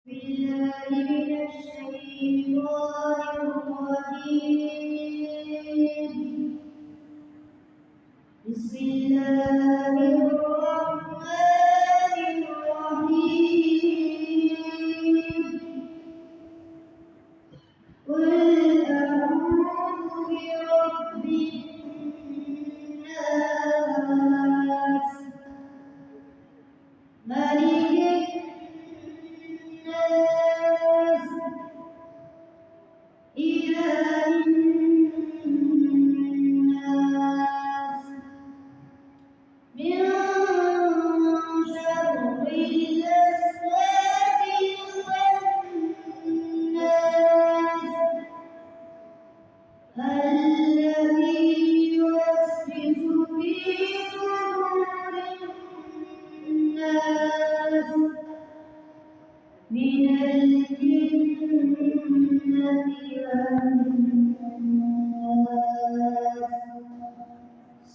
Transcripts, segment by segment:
بالله من الشيطان الرجيم. بسم الله الرحمن الرحيم. قل أعوذ برب الناس ملك الناس إله الناس من شر الوسواس الخناس الذي يوسوس في صدور الناس من الجنة والناس.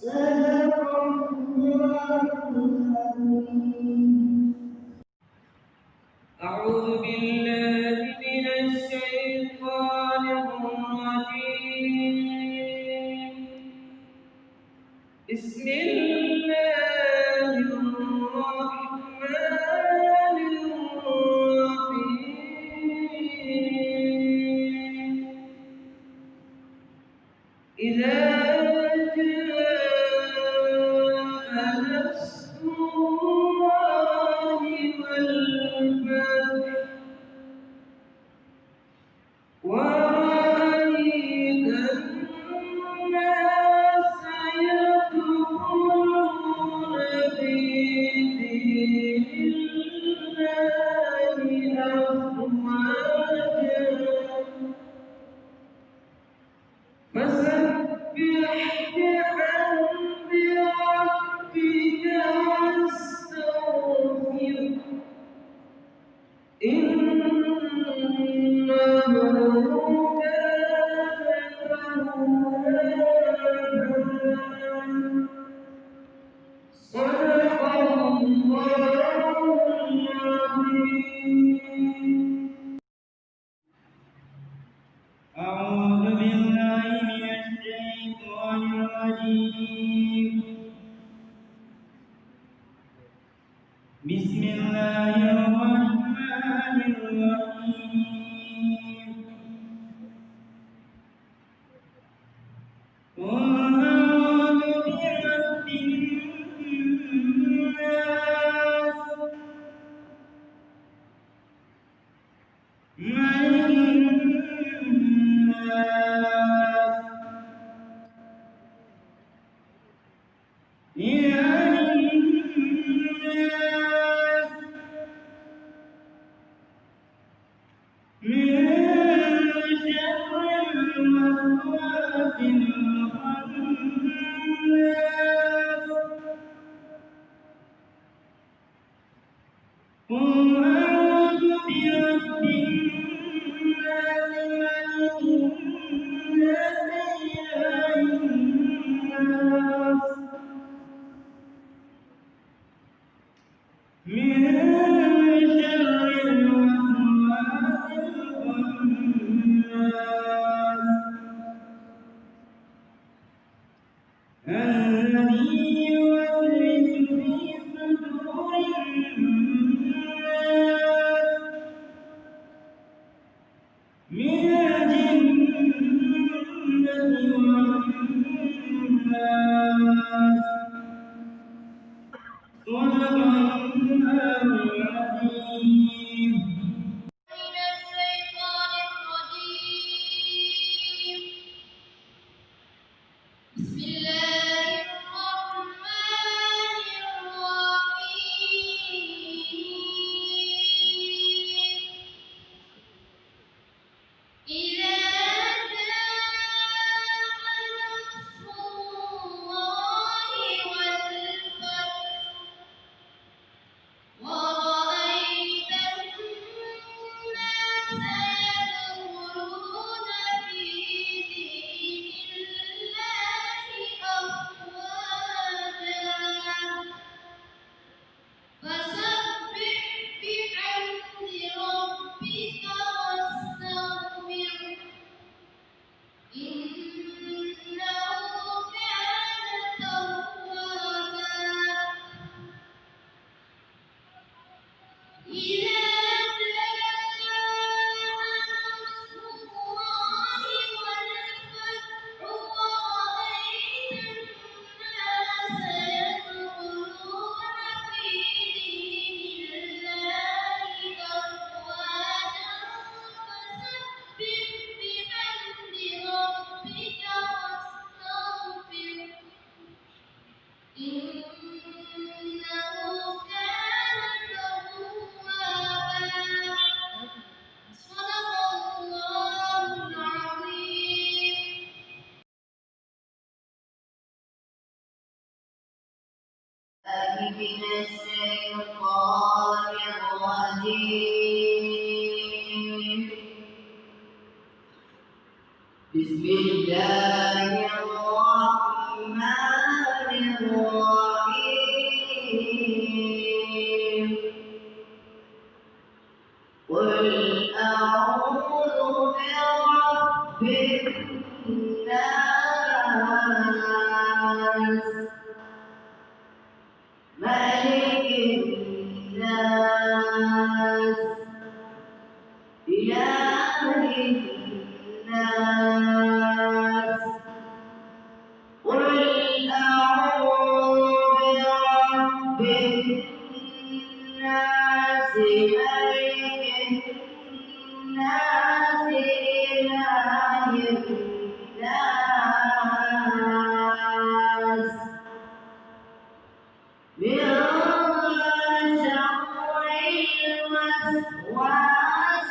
صدق الله العظيم. أعوذ بالله من الشيطان الرجيم. بسم الله الرحمن الرحيم. إذا جاء نصر الله والفتح ورأيت الناس يدخلون في دين الله أفواجا فسبح بحمد ربك واستغفره إنه كان توابا. صدق الله العظيم. أعوذ بالله من الشيطان الرجيم. بسم الله الرحمن الرحيم. قل أعوذ برب الناس ملك الناس إله الناس من شر الوسواس الخناس. قل أعوذ برب الناس ملك الناس إله الناس من شر الوسواس الخناس الذي يوسوس في صدور الناس من الجنة والناس. صدق الله العظيم. من الشيطان الرجيم. بسم الله الرحمن الرحيم. إذا جاء نصر الله والفتح ورأيت من الشيطان الرجيم بسم الله الرحمن الرحيم قل أعوذ برب الناس ملك الناس إله الناس قل أعوذ برب الناس ملك الناس إله الناس من شر الوسواس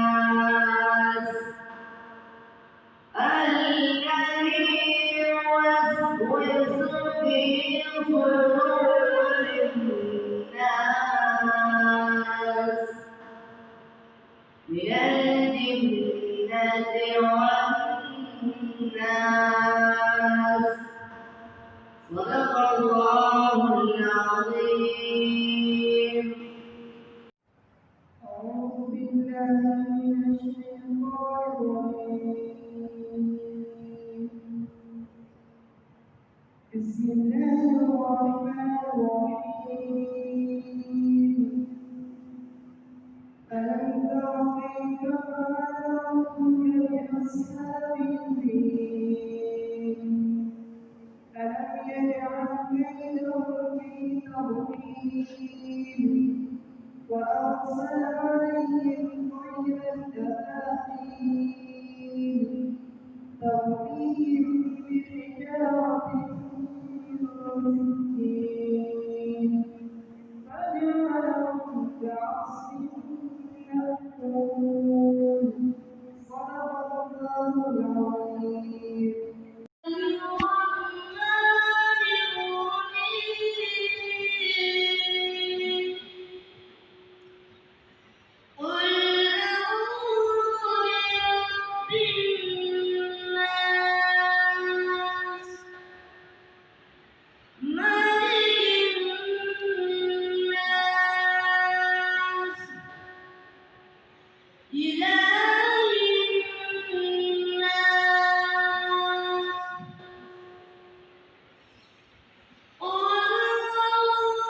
الخناس الذي يوسوس في صدور الناس من الجنة والناس صدق الله العظيم. أعوذ بالله من الشيطان الرجيم. بسم الله الرحمن الرحيم. ألم تر كيف فعل ربك بأصحاب الفيل ألم يجعل كيدهم في تضليل وأرسل عليهم طيرا أبابيل ترميهم بحجارة من سجيل فجعلهم كعصف مأكول صدق الله العظيم. الرحمن الرحيم قل أعوذ برب الناس ملك الناس إله الناس قل أعوذ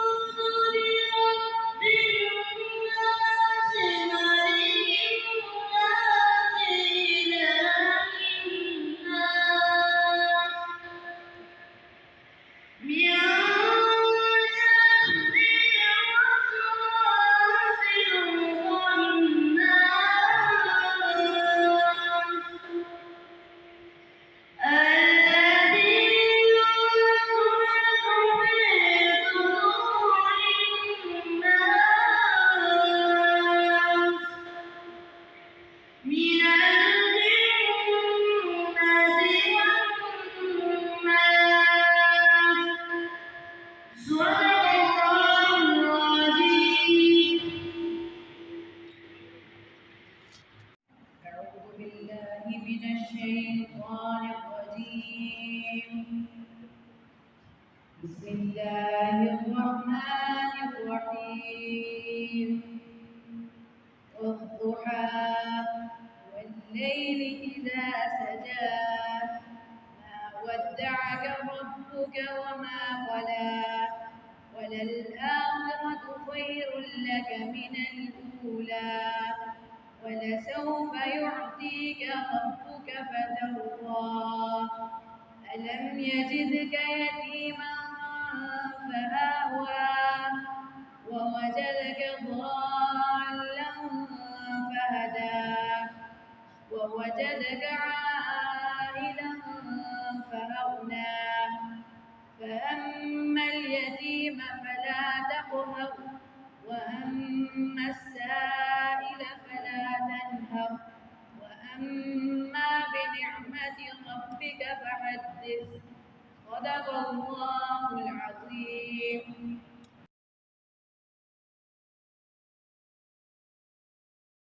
برب الناس ملك الناس إله الناس من أعوذ بالله من الشيطان الرجيم. بسم الله الرحمن الرحيم والضحى والليل إذا سجى ما ودعك ربك وما قلى وللآخرة خير لك من الأولى ولسوف يعطيك ربك فترضى ألم يجدك يتيما فآوى ووجدك ضالا فهدى ووجدك عائلا فأغنى فأما اليتيم فلا تقهر وأما السائل فلا تنهر وأما بنعمة ربك فحدث صدق الله العظيم.